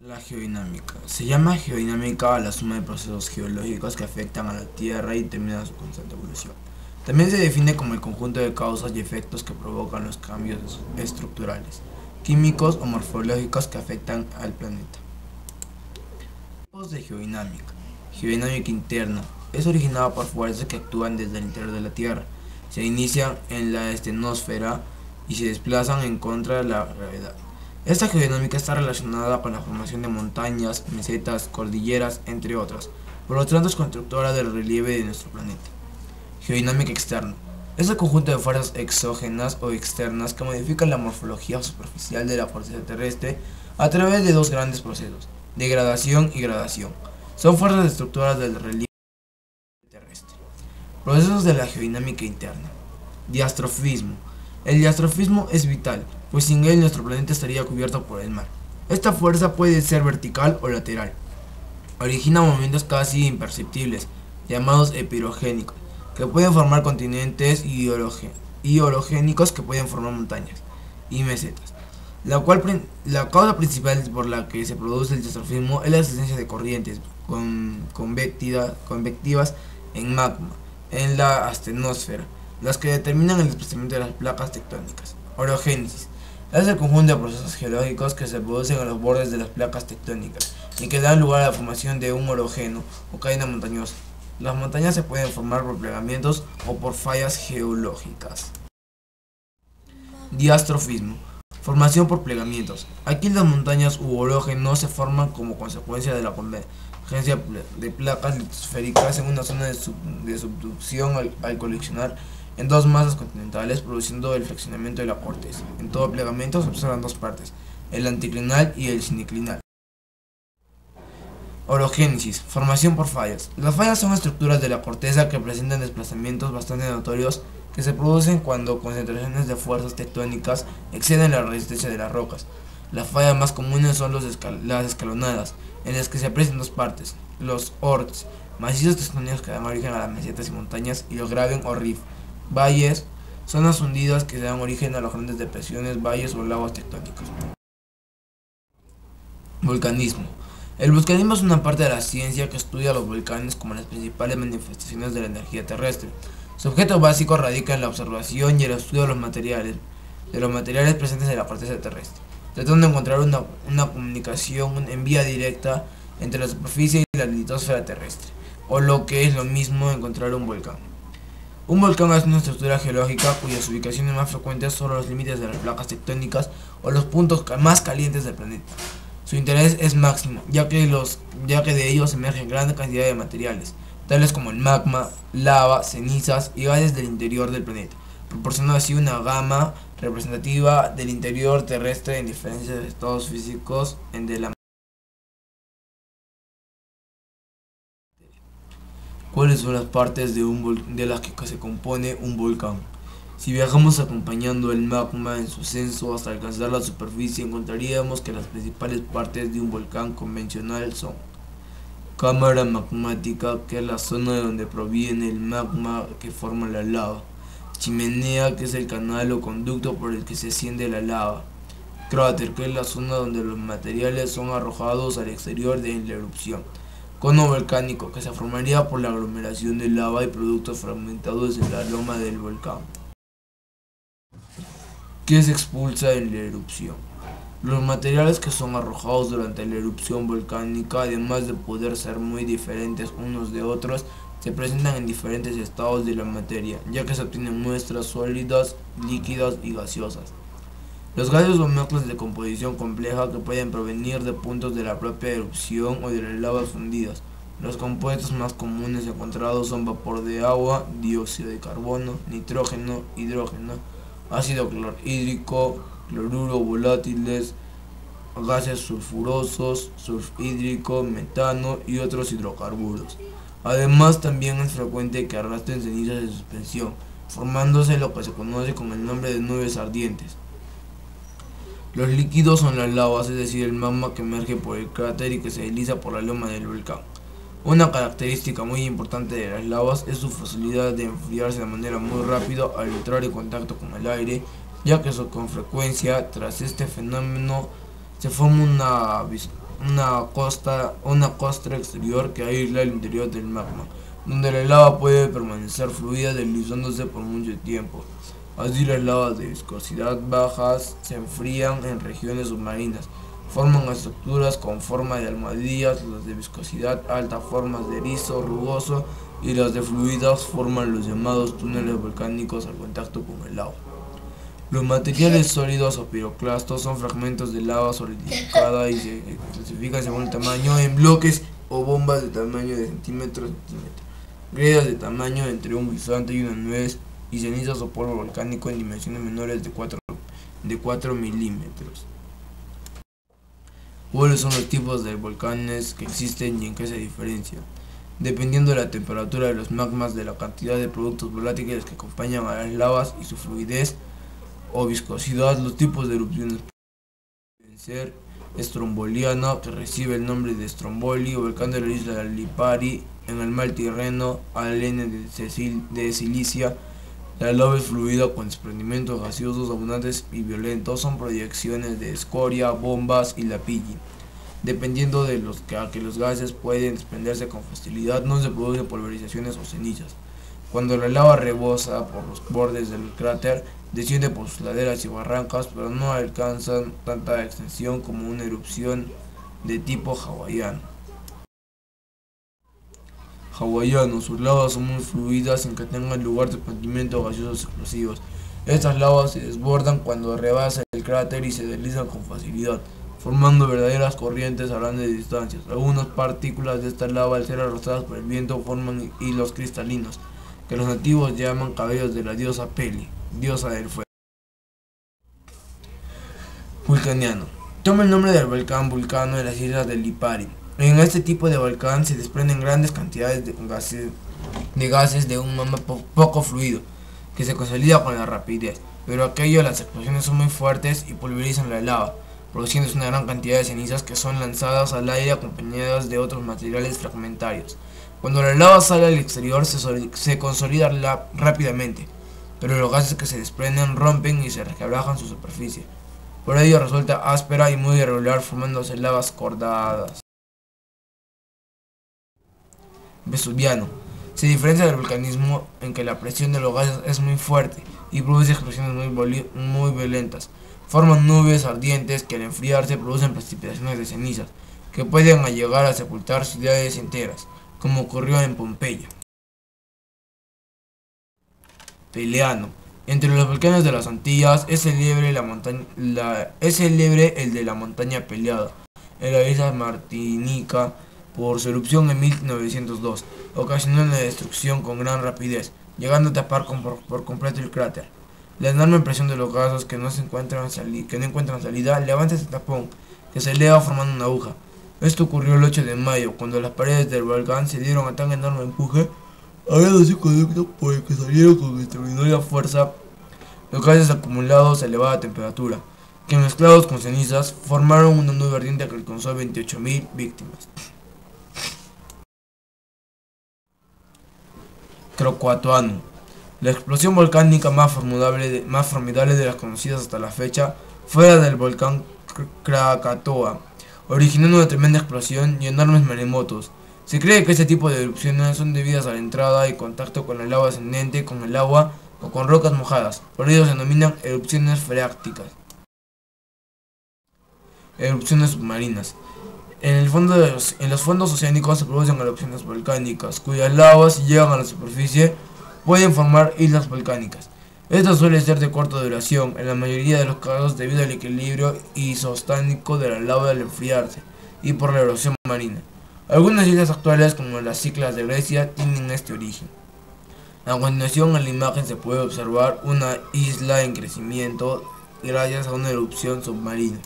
La geodinámica. Se llama geodinámica a la suma de procesos geológicos que afectan a la Tierra y determinan su constante evolución. También se define como el conjunto de causas y efectos que provocan los cambios estructurales, químicos o morfológicos que afectan al planeta. Tipos de geodinámica. Geodinámica interna. Es originada por fuerzas que actúan desde el interior de la Tierra. Se inician en la estenosfera y se desplazan en contra de la gravedad. Esta geodinámica está relacionada con la formación de montañas, mesetas, cordilleras, entre otras, por lo tanto es constructora del relieve de nuestro planeta. Geodinámica externa. Es el conjunto de fuerzas exógenas o externas que modifican la morfología superficial de la corteza terrestre a través de dos grandes procesos, degradación y gradación. Son fuerzas destructoras del relieve terrestre. Procesos de la geodinámica interna. Diastrofismo. El diastrofismo es vital, pues sin él nuestro planeta estaría cubierto por el mar. Esta fuerza puede ser vertical o lateral. Origina movimientos casi imperceptibles, llamados epirogénicos, que pueden formar continentes, y orogénicos, que pueden formar montañas y mesetas. La causa principal por la que se produce el diastrofismo es la existencia de corrientes convectivas en magma, en la astenosfera, las que determinan el desplazamiento de las placas tectónicas. Orogénesis es el conjunto de procesos geológicos que se producen a los bordes de las placas tectónicas y que dan lugar a la formación de un orogeno o cadena montañosa. Las montañas se pueden formar por plegamientos o por fallas geológicas. Diastrofismo. Formación por plegamientos. Aquí las montañas u orógenos se forman como consecuencia de la convergencia de placas litosféricas en una zona de subducción al colisionar en dos masas continentales, produciendo el fraccionamiento de la corteza. En todo plegamento se observan dos partes, el anticlinal y el sinclinal. Orogénesis, formación por fallas. Las fallas son estructuras de la corteza que presentan desplazamientos bastante notorios que se producen cuando concentraciones de fuerzas tectónicas exceden la resistencia de las rocas. Las fallas más comunes son las escalonadas, en las que se aprecian dos partes, los orts, macizos tectónicos que dan origen a las mesetas y montañas, y los graben o rift, valles, zonas hundidas que dan origen a las grandes depresiones, valles o lagos tectónicos. Volcanismo. El volcanismo es una parte de la ciencia que estudia los volcanes como las principales manifestaciones de la energía terrestre. Su objeto básico radica en la observación y el estudio de los materiales presentes en la corteza terrestre, tratando de encontrar una comunicación en vía directa entre la superficie y la litosfera terrestre, o lo que es lo mismo, encontrar un volcán. Un volcán es una estructura geológica cuyas ubicaciones más frecuentes son los límites de las placas tectónicas o los puntos más calientes del planeta. Su interés es máximo, ya que de ellos emergen gran cantidad de materiales, tales como el magma, lava, cenizas y gases del interior del planeta, proporcionando así una gama representativa del interior terrestre en diferentes estados físicos de la. ¿Cuáles son las partes de las que se compone un volcán? Si viajamos acompañando el magma en su ascenso hasta alcanzar la superficie, encontraríamos que las principales partes de un volcán convencional son: cámara magmática, que es la zona de donde proviene el magma que forma la lava; chimenea, que es el canal o conducto por el que se asciende la lava; cráter, que es la zona donde los materiales son arrojados al exterior de la erupción; cono volcánico, que se formaría por la aglomeración de lava y productos fragmentados en la loma del volcán. ¿Qué se expulsa en la erupción? Los materiales que son arrojados durante la erupción volcánica, además de poder ser muy diferentes unos de otros, se presentan en diferentes estados de la materia, ya que se obtienen muestras sólidas, líquidas y gaseosas. Los gases son mezclas de composición compleja que pueden provenir de puntos de la propia erupción o de las lavas fundidas. Los compuestos más comunes encontrados son vapor de agua, dióxido de carbono, nitrógeno, hidrógeno, ácido clorhídrico, cloruro volátiles, gases sulfurosos, sulfhídrico, metano y otros hidrocarburos. Además, también es frecuente que arrastren cenizas de suspensión, formándose lo que se conoce con el nombre de nubes ardientes. Los líquidos son las lavas, es decir, el magma que emerge por el cráter y que se desliza por la loma del volcán. Una característica muy importante de las lavas es su facilidad de enfriarse de manera muy rápida al entrar en contacto con el aire, ya que con frecuencia tras este fenómeno se forma una una costra exterior que aísla el interior del magma, donde la lava puede permanecer fluida deslizándose por mucho tiempo. Así las lavas de viscosidad bajas se enfrían en regiones submarinas, forman estructuras con forma de almohadillas, las de viscosidad alta formas de erizo rugoso y las de fluidas forman los llamados túneles volcánicos al contacto con el agua. Los materiales sólidos o piroclastos son fragmentos de lava solidificada y se clasifican según el tamaño en bloques o bombas de tamaño de centímetro a centímetro, grietas de tamaño entre un guisante y una nuez, y cenizas o polvo volcánico en dimensiones menores de 4 milímetros. ¿Cuáles son los tipos de volcanes que existen y en qué se diferencian? Dependiendo de la temperatura de los magmas, de la cantidad de productos volátiles que acompañan a las lavas y su fluidez o viscosidad, los tipos de erupciones pueden ser estromboliana, que recibe el nombre de Stromboli, o volcán de la isla de Lipari en el mar Tirreno, Alene de Cilicia. La lava es fluida con desprendimientos gaseosos abundantes y violentos, son proyecciones de escoria, bombas y lapilli. Dependiendo de que los gases pueden desprenderse con facilidad, no se producen pulverizaciones o cenizas. Cuando la lava rebosa por los bordes del cráter, desciende por sus laderas y barrancas, pero no alcanzan tanta extensión como una erupción de tipo hawaiano. Sus lavas son muy fluidas sin que tengan lugar desprendimientos gaseosos explosivos. Estas lavas se desbordan cuando rebasa el cráter y se deslizan con facilidad, formando verdaderas corrientes a grandes distancias. Algunas partículas de esta lava, al ser arrastradas por el viento, forman hilos cristalinos, que los nativos llaman cabellos de la diosa Pele, diosa del fuego. Vulcaniano. Toma el nombre del volcán Vulcano de las islas de Lipari. En este tipo de volcán se desprenden grandes cantidades de gases de un magma poco fluido, que se consolida con la rapidez, pero aquello las explosiones son muy fuertes y pulverizan la lava, produciéndose una gran cantidad de cenizas que son lanzadas al aire acompañadas de otros materiales fragmentarios. Cuando la lava sale al exterior se consolida rápidamente, pero los gases que se desprenden rompen y se resquebrajan su superficie. Por ello resulta áspera y muy irregular, formándose lavas cordadas. Vesuviano. Se diferencia del vulcanismo en que la presión de los gases es muy fuerte y produce explosiones muy violentas. Forman nubes ardientes que al enfriarse producen precipitaciones de cenizas que pueden llegar a sepultar ciudades enteras, como ocurrió en Pompeya. Peleano. Entre los volcanes de las Antillas es célebre el de la montaña Peleada, en la isla Martinica, por su erupción en 1902, ocasionó una destrucción con gran rapidez, llegando a tapar por completo el cráter. La enorme presión de los gases que no encuentran salida levanta este tapón, que se eleva formando una aguja. Esto ocurrió el 8 de mayo, cuando las paredes del volcán se dieron a tan enorme empuje, habiéndose conducto por el que salieron con extraordinaria fuerza los gases acumulados a elevada temperatura, que mezclados con cenizas formaron una nube ardiente que alcanzó 28.000 víctimas. Krakatoa. La explosión volcánica más formidable de las conocidas hasta la fecha fue la del volcán Krakatoa, originando una tremenda explosión y enormes maremotos. Se cree que este tipo de erupciones son debidas a la entrada y contacto con el agua ascendente, con el agua o con rocas mojadas, por ello se denominan erupciones freáticas. Erupciones submarinas. En los fondos oceánicos se producen erupciones volcánicas, cuyas lavas, si llegan a la superficie, pueden formar islas volcánicas. Esto suele ser de corta duración, en la mayoría de los casos debido al equilibrio isostático de la lava al enfriarse, y por la erosión marina. Algunas islas actuales, como las Cícladas de Grecia, tienen este origen. A continuación en la imagen se puede observar una isla en crecimiento gracias a una erupción submarina.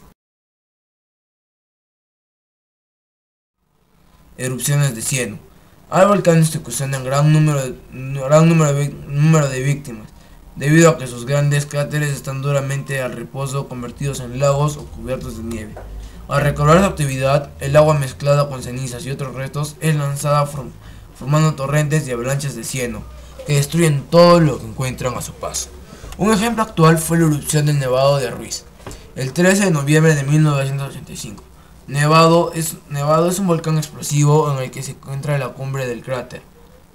Erupciones de cieno. Hay volcanes que ocasionan gran número de víctimas, debido a que sus grandes cráteres están duramente al reposo, convertidos en lagos o cubiertos de nieve. Al recobrar su actividad, el agua mezclada con cenizas y otros restos es lanzada formando torrentes y avalanchas de cieno, que destruyen todo lo que encuentran a su paso. Un ejemplo actual fue la erupción del Nevado de Ruiz, el 13 de noviembre de 1985, Nevado es un volcán explosivo en el que se encuentra la cumbre del cráter,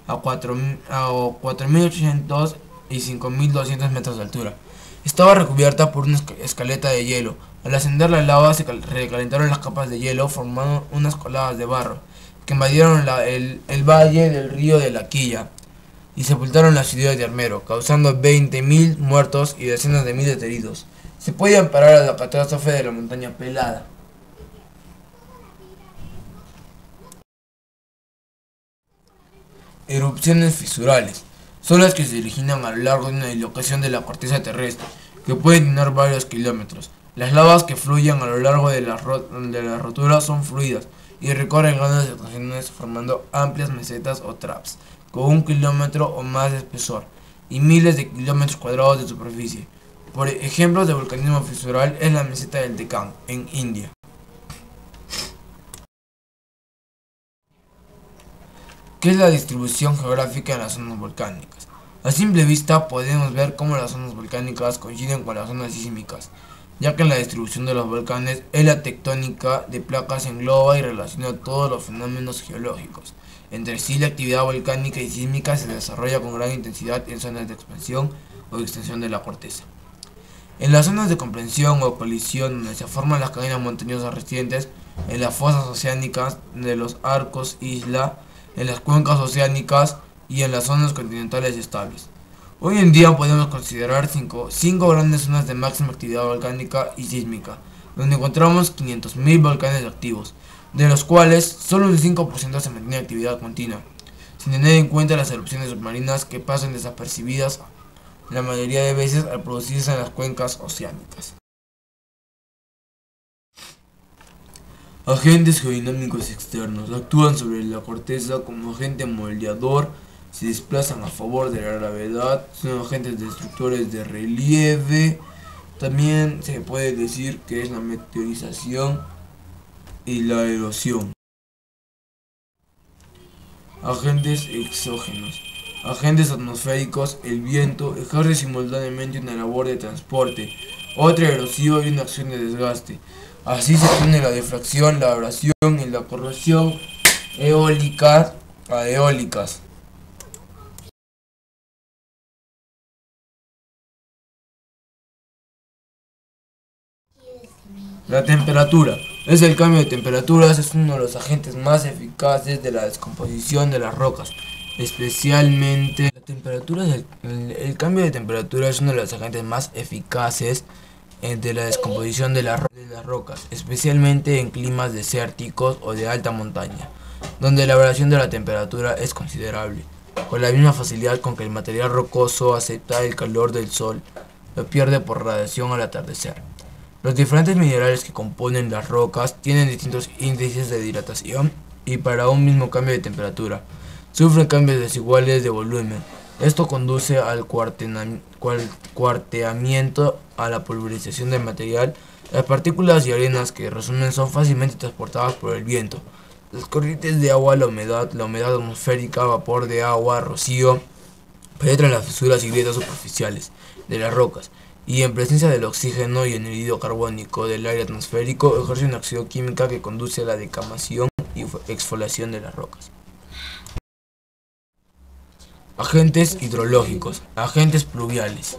a 4.800 y 5.200 metros de altura. Estaba recubierta por una escaleta de hielo. Al ascender la lava se recalentaron las capas de hielo formando unas coladas de barro que invadieron el valle del río de la Quilla y sepultaron la ciudad de Armero, causando 20.000 muertos y decenas de miles de heridos. Se puede amparar a la catástrofe de la montaña pelada. Erupciones fisurales son las que se originan a lo largo de una dislocación de la corteza terrestre, que puede tener varios kilómetros. Las lavas que fluyen a lo largo de las roturas son fluidas y recorren grandes extensiones formando amplias mesetas o traps, con 1 kilómetro o más de espesor y miles de kilómetros cuadrados de superficie. Por ejemplo de volcanismo fisural es la meseta del Deccan, en India. ¿Qué es la distribución geográfica en las zonas volcánicas? A simple vista podemos ver cómo las zonas volcánicas coinciden con las zonas sísmicas, ya que en la distribución de los volcanes la tectónica de placas engloba y relaciona todos los fenómenos geológicos. Entre sí, la actividad volcánica y sísmica se desarrolla con gran intensidad en zonas de expansión o extensión de la corteza. En las zonas de compresión o colisión donde se forman las cadenas montañosas recientes, en las fosas oceánicas de los arcos isla, en las cuencas oceánicas y en las zonas continentales estables. Hoy en día podemos considerar cinco grandes zonas de máxima actividad volcánica y sísmica, donde encontramos 500.000 volcanes activos, de los cuales solo un 5% se mantiene actividad continua, sin tener en cuenta las erupciones submarinas que pasan desapercibidas la mayoría de veces al producirse en las cuencas oceánicas. Agentes geodinámicos externos actúan sobre la corteza como agente moldeador, se desplazan a favor de la gravedad, son agentes destructores de relieve. También se puede decir que es la meteorización y la erosión. Agentes exógenos. Agentes atmosféricos, el viento ejerce simultáneamente una labor de transporte, otra erosiva y una acción de desgaste. Así se tiene la difracción, la abrasión y la corrosión eólicas a eólicas. La temperatura. El cambio de temperaturas es uno de los agentes más eficaces de la descomposición de las rocas. Especialmente el cambio de temperatura es uno de los agentes más eficaces de la descomposición de las rocas, especialmente en climas desérticos o de alta montaña, donde la variación de la temperatura es considerable. Con la misma facilidad con que el material rocoso acepta el calor del sol, lo pierde por radiación al atardecer. Los diferentes minerales que componen las rocas tienen distintos índices de dilatación y para un mismo cambio de temperatura sufren cambios desiguales de volumen. Esto conduce al cuarteamiento, a la pulverización del material. Las partículas y arenas que resumen son fácilmente transportadas por el viento. Las corrientes de agua, la humedad atmosférica, vapor de agua, rocío, penetran las fisuras y grietas superficiales de las rocas y en presencia del oxígeno y anhídrido carbónico del aire atmosférico ejerce una acción química que conduce a la decamación y exfoliación de las rocas. Agentes hidrológicos, agentes pluviales.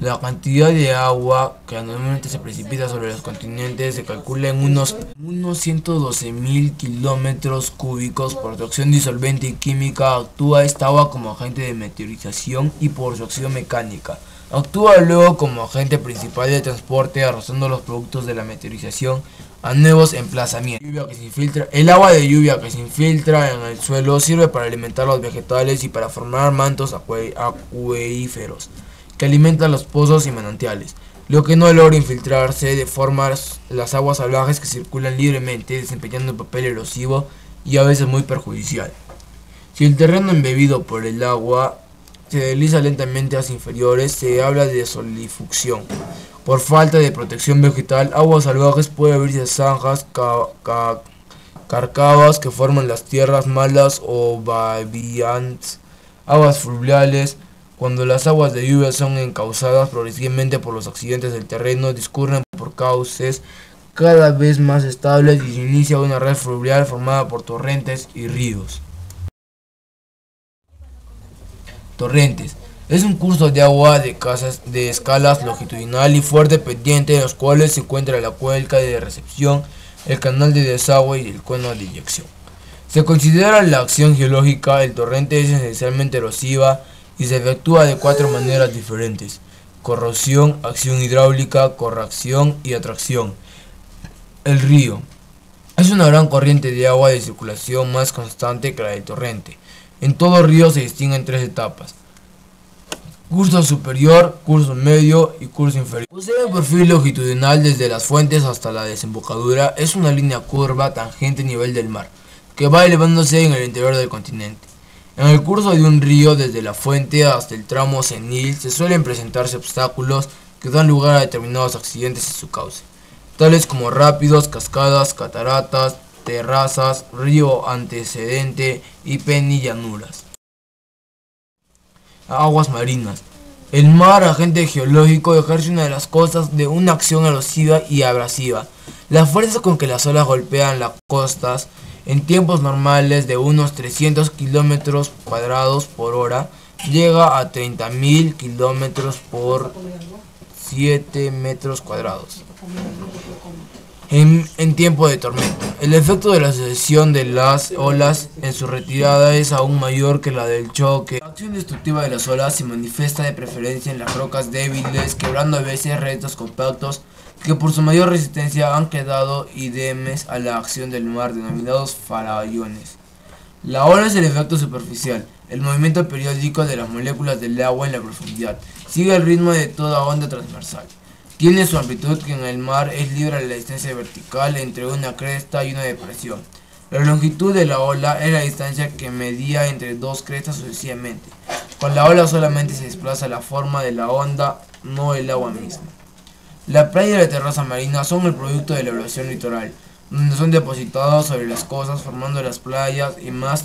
La cantidad de agua que anualmente se precipita sobre los continentes se calcula en unos 112.000 kilómetros cúbicos. Por su acción disolvente y química actúa esta agua como agente de meteorización y por su acción mecánica actúa luego como agente principal de transporte, arrastrando los productos de la meteorización a nuevos emplazamientos. El agua de lluvia que se infiltra en el suelo sirve para alimentar los vegetales y para formar mantos acuíferos que alimentan los pozos y manantiales. Lo que no logra infiltrarse de forma las aguas salvajes que circulan libremente, desempeñando un papel erosivo y a veces muy perjudicial. Si el terreno embebido por el agua se desliza lentamente hacia inferiores, se habla de solifucción. Por falta de protección vegetal, aguas salvajes puede abrirse zanjas, cárcavas que forman las tierras malas o baviantes. Aguas fluviales. Cuando las aguas de lluvia son encauzadas progresivamente por los accidentes del terreno, discurren por cauces cada vez más estables y se inicia una red fluvial formada por torrentes y ríos. Torrentes. Es un curso de agua de escalas longitudinal y fuerte pendiente en los cuales se encuentra la cuenca de recepción, el canal de desagüe y el cono de eyección. Se considera la acción geológica. El torrente es esencialmente erosiva y se efectúa de 4 maneras diferentes: corrosión, acción hidráulica, corracción y atracción. El río es una gran corriente de agua de circulación más constante que la del torrente. En todo río se distinguen 3 etapas: curso superior, curso medio y curso inferior. Posee un perfil longitudinal desde las fuentes hasta la desembocadura. Es una línea curva tangente a nivel del mar, que va elevándose en el interior del continente. En el curso de un río, desde la fuente hasta el tramo senil, se suelen presentarse obstáculos que dan lugar a determinados accidentes en su cauce, tales como rápidos, cascadas, cataratas, terrazas, río antecedente y penillanuras. Aguas marinas. El mar, agente geológico, ejerce una de las costas de una acción erosiva y abrasiva. La fuerza con que las olas golpean las costas en tiempos normales de unos 300 km² por hora llega a 30.000 km por 7 metros cuadrados. En tiempo de tormenta, el efecto de la sucesión de las olas en su retirada es aún mayor que la del choque. La acción destructiva de las olas se manifiesta de preferencia en las rocas débiles, quebrando a veces restos compactos que por su mayor resistencia han quedado idéneas a la acción del mar, denominados farallones. La ola es el efecto superficial, el movimiento periódico de las moléculas del agua en la profundidad. Sigue el ritmo de toda onda transversal. Tiene su amplitud, que en el mar es libre de la distancia vertical entre una cresta y una depresión. La longitud de la ola es la distancia que medía entre dos crestas sucesivamente. Con la ola solamente se desplaza la forma de la onda, no el agua misma. La playa y la terraza marina son el producto de la erosión litoral, donde son depositados sobre las costas formando las playas y más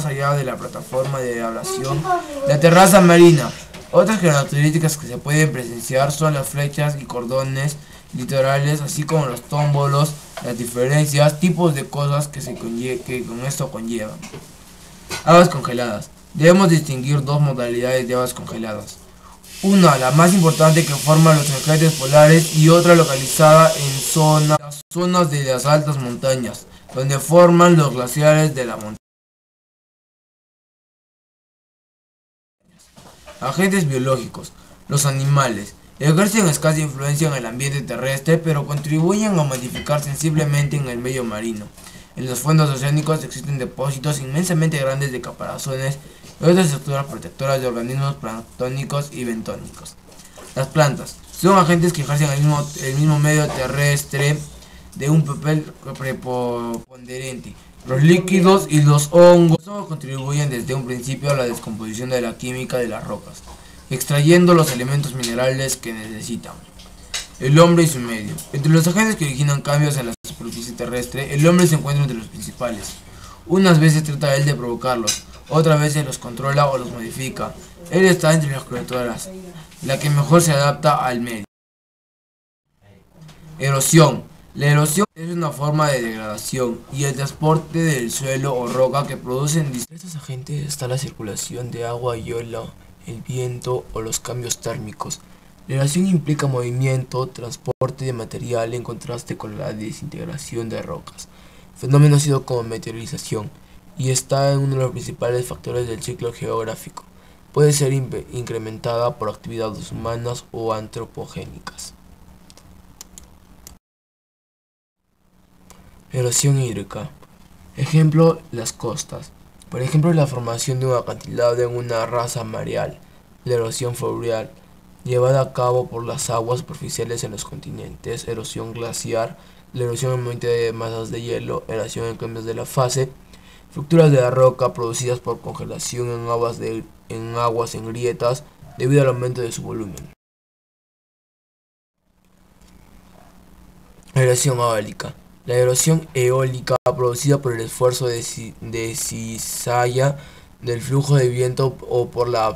allá de la plataforma de ablación, la terraza marina. Otras características que se pueden presenciar son las flechas y cordones litorales, así como los tómbolos, las diferencias, tipos de cosas que con esto conllevan. Aguas congeladas. Debemos distinguir dos modalidades de aguas congeladas. Una, la más importante, que forma los ejes polares, y otra localizada en las zonas de las altas montañas, donde forman los glaciares de la montaña. Agentes biológicos. Los animales ejercen escasa influencia en el ambiente terrestre, pero contribuyen a modificar sensiblemente en el medio marino. En los fondos oceánicos existen depósitos inmensamente grandes de caparazones y otras estructuras protectoras de organismos planctónicos y bentónicos. Las plantas son agentes que ejercen el mismo medio terrestre de un papel preponderante. Los líquidos y los hongos contribuyen desde un principio a la descomposición de la química de las rocas, extrayendo los elementos minerales que necesitan. El hombre y su medio. Entre los agentes que originan cambios en la superficie terrestre, el hombre se encuentra entre los principales. Unas veces trata él de provocarlos, otras veces los controla o los modifica. Él está entre las criaturas, la que mejor se adapta al medio. Erosión. La erosión es una forma de degradación y el transporte del suelo o roca que producen estos agentes está la circulación de agua, hielo, el viento o los cambios térmicos. La erosión implica movimiento, transporte de material en contraste con la desintegración de rocas, fenómeno conocido como meteorización, y está en uno de los principales factores del ciclo geográfico. Puede ser incrementada por actividades humanas o antropogénicas. Erosión hídrica. Ejemplo, las costas. Por ejemplo, la formación de un acantilado en una rasa mareal. La erosión fluvial, llevada a cabo por las aguas superficiales en los continentes. Erosión glaciar. La erosión en movimiento de masas de hielo. Erosión en cambios de la fase. Fracturas de la roca producidas por congelación en aguas en grietas debido al aumento de su volumen. Erosión eólica. La erosión eólica, producida por el esfuerzo de cizalla del flujo de viento o por la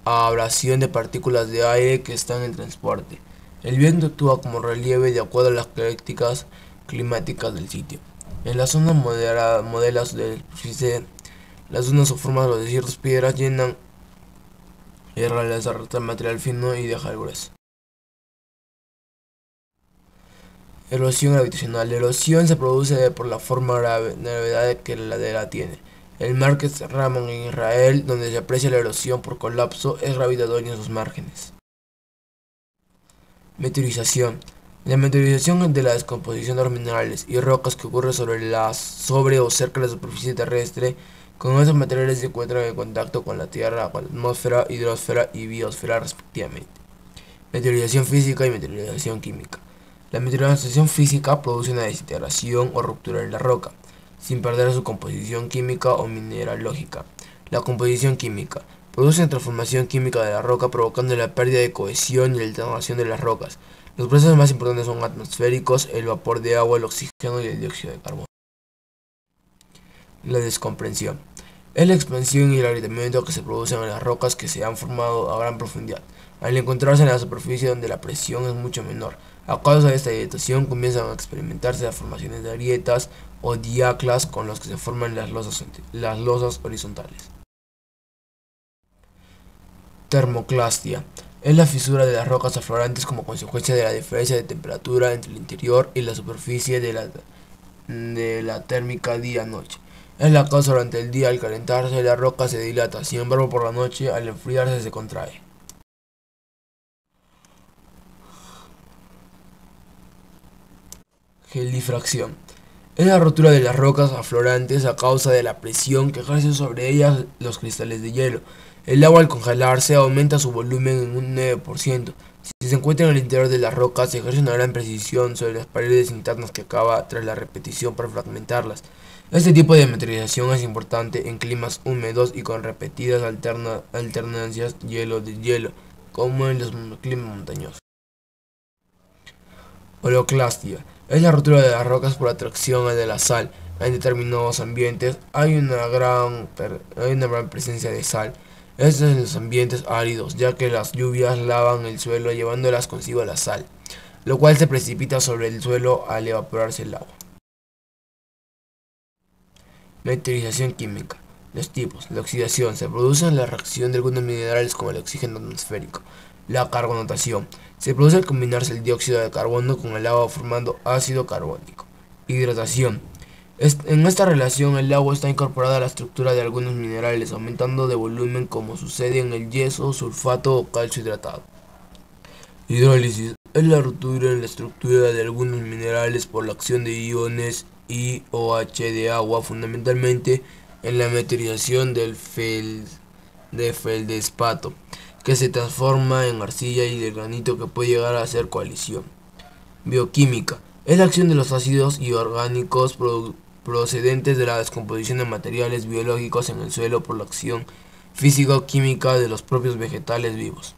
abrasión de partículas de aire que están en transporte. El viento actúa como relieve de acuerdo a las características climáticas del sitio. En las zonas modelas de superficie, las zonas o formas de los desiertos, piedras llenan y arrastra material fino y deja el grueso. Erosión gravitacional. La erosión se produce por la forma de gravedad que la ladera tiene. El Marqués Ramón en Israel, donde se aprecia la erosión por colapso, es gravitatoria en sus márgenes. Meteorización. La meteorización de la descomposición de los minerales y rocas que ocurre sobre o cerca de la superficie terrestre. Con estos materiales se encuentran en contacto con la Tierra, con la atmósfera, hidrosfera y biosfera respectivamente. Meteorización física y meteorización química. La meteorización física produce una desintegración o ruptura de la roca, sin perder su composición química o mineralógica. La composición química produce una transformación química de la roca, provocando la pérdida de cohesión y la alternación de las rocas. Los procesos más importantes son atmosféricos: el vapor de agua, el oxígeno y el dióxido de carbono. La descompresión es la expansión y el agrietamiento que se producen en las rocas que se han formado a gran profundidad, al encontrarse en la superficie donde la presión es mucho menor. A causa de esta agrietación comienzan a experimentarse las formaciones de grietas o diaclas con los que se forman las losas horizontales. Termoclastia es la fisura de las rocas aflorantes como consecuencia de la diferencia de temperatura entre el interior y la superficie de la térmica día-noche. Es la causa durante el día: al calentarse la roca se dilata, sin embargo por la noche al enfriarse se contrae. Gelifracción es la rotura de las rocas aflorantes a causa de la presión que ejercen sobre ellas los cristales de hielo. El agua al congelarse aumenta su volumen en un 9%. Si se encuentra en el interior de las rocas, se ejerce una gran precisión sobre las paredes internas que acaba tras la repetición para fragmentarlas. Este tipo de meteorización es importante en climas húmedos y con repetidas alternancias hielo de hielo, como en los climas montañosos. Holoclastia es la rotura de las rocas por atracción de la sal. En determinados ambientes hay una gran presencia de sal. Esto es en los ambientes áridos, ya que las lluvias lavan el suelo llevándolas consigo la sal, lo cual se precipita sobre el suelo al evaporarse el agua. Meteorización química. Los tipos. La oxidación se produce en la reacción de algunos minerales como el oxígeno atmosférico. La carbonatación se produce al combinarse el dióxido de carbono con el agua formando ácido carbónico. Hidratación. En esta relación el agua está incorporada a la estructura de algunos minerales, aumentando de volumen como sucede en el yeso, sulfato o calcio hidratado. Hidrólisis es la ruptura en la estructura de algunos minerales por la acción de iones I o H de agua, fundamentalmente en la meteorización de feldespato, que se transforma en arcilla, y de granito, que puede llegar a ser coalición. Bioquímica es la acción de los ácidos y orgánicos procedentes de la descomposición de materiales biológicos en el suelo por la acción físico-química de los propios vegetales vivos.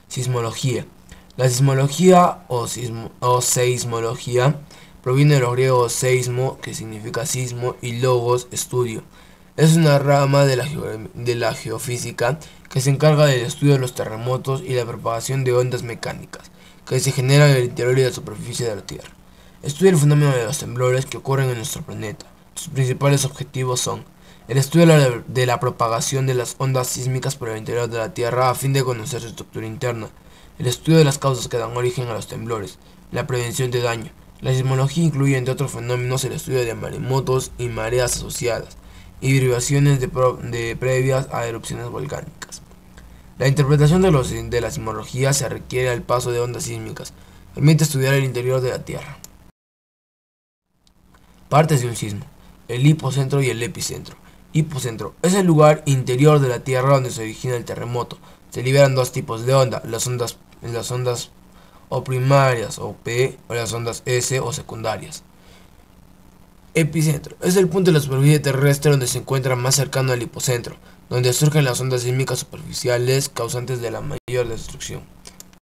Sismología. La sismología o seismología proviene de los griegos seismo, que significa sismo, y logos, estudio. Es una rama de la geofísica que se encarga del estudio de los terremotos y la propagación de ondas mecánicas que se generan en el interior y la superficie de la Tierra. Estudia el fenómeno de los temblores que ocurren en nuestro planeta. Sus principales objetivos son el estudio de la propagación de las ondas sísmicas por el interior de la Tierra a fin de conocer su estructura interna, el estudio de las causas que dan origen a los temblores, la prevención de daño. La sismología incluye, entre otros fenómenos, el estudio de maremotos y mareas asociadas, y derivaciones previas a erupciones volcánicas. La interpretación de la sismología se requiere al paso de ondas sísmicas. Permite estudiar el interior de la Tierra. Partes de un sismo: el hipocentro y el epicentro. Hipocentro es el lugar interior de la Tierra donde se origina el terremoto. Se liberan dos tipos de onda: las ondas o primarias o P, o las ondas S o secundarias. Epicentro es el punto de la superficie terrestre donde se encuentra más cercano al hipocentro, donde surgen las ondas sísmicas superficiales causantes de la mayor destrucción.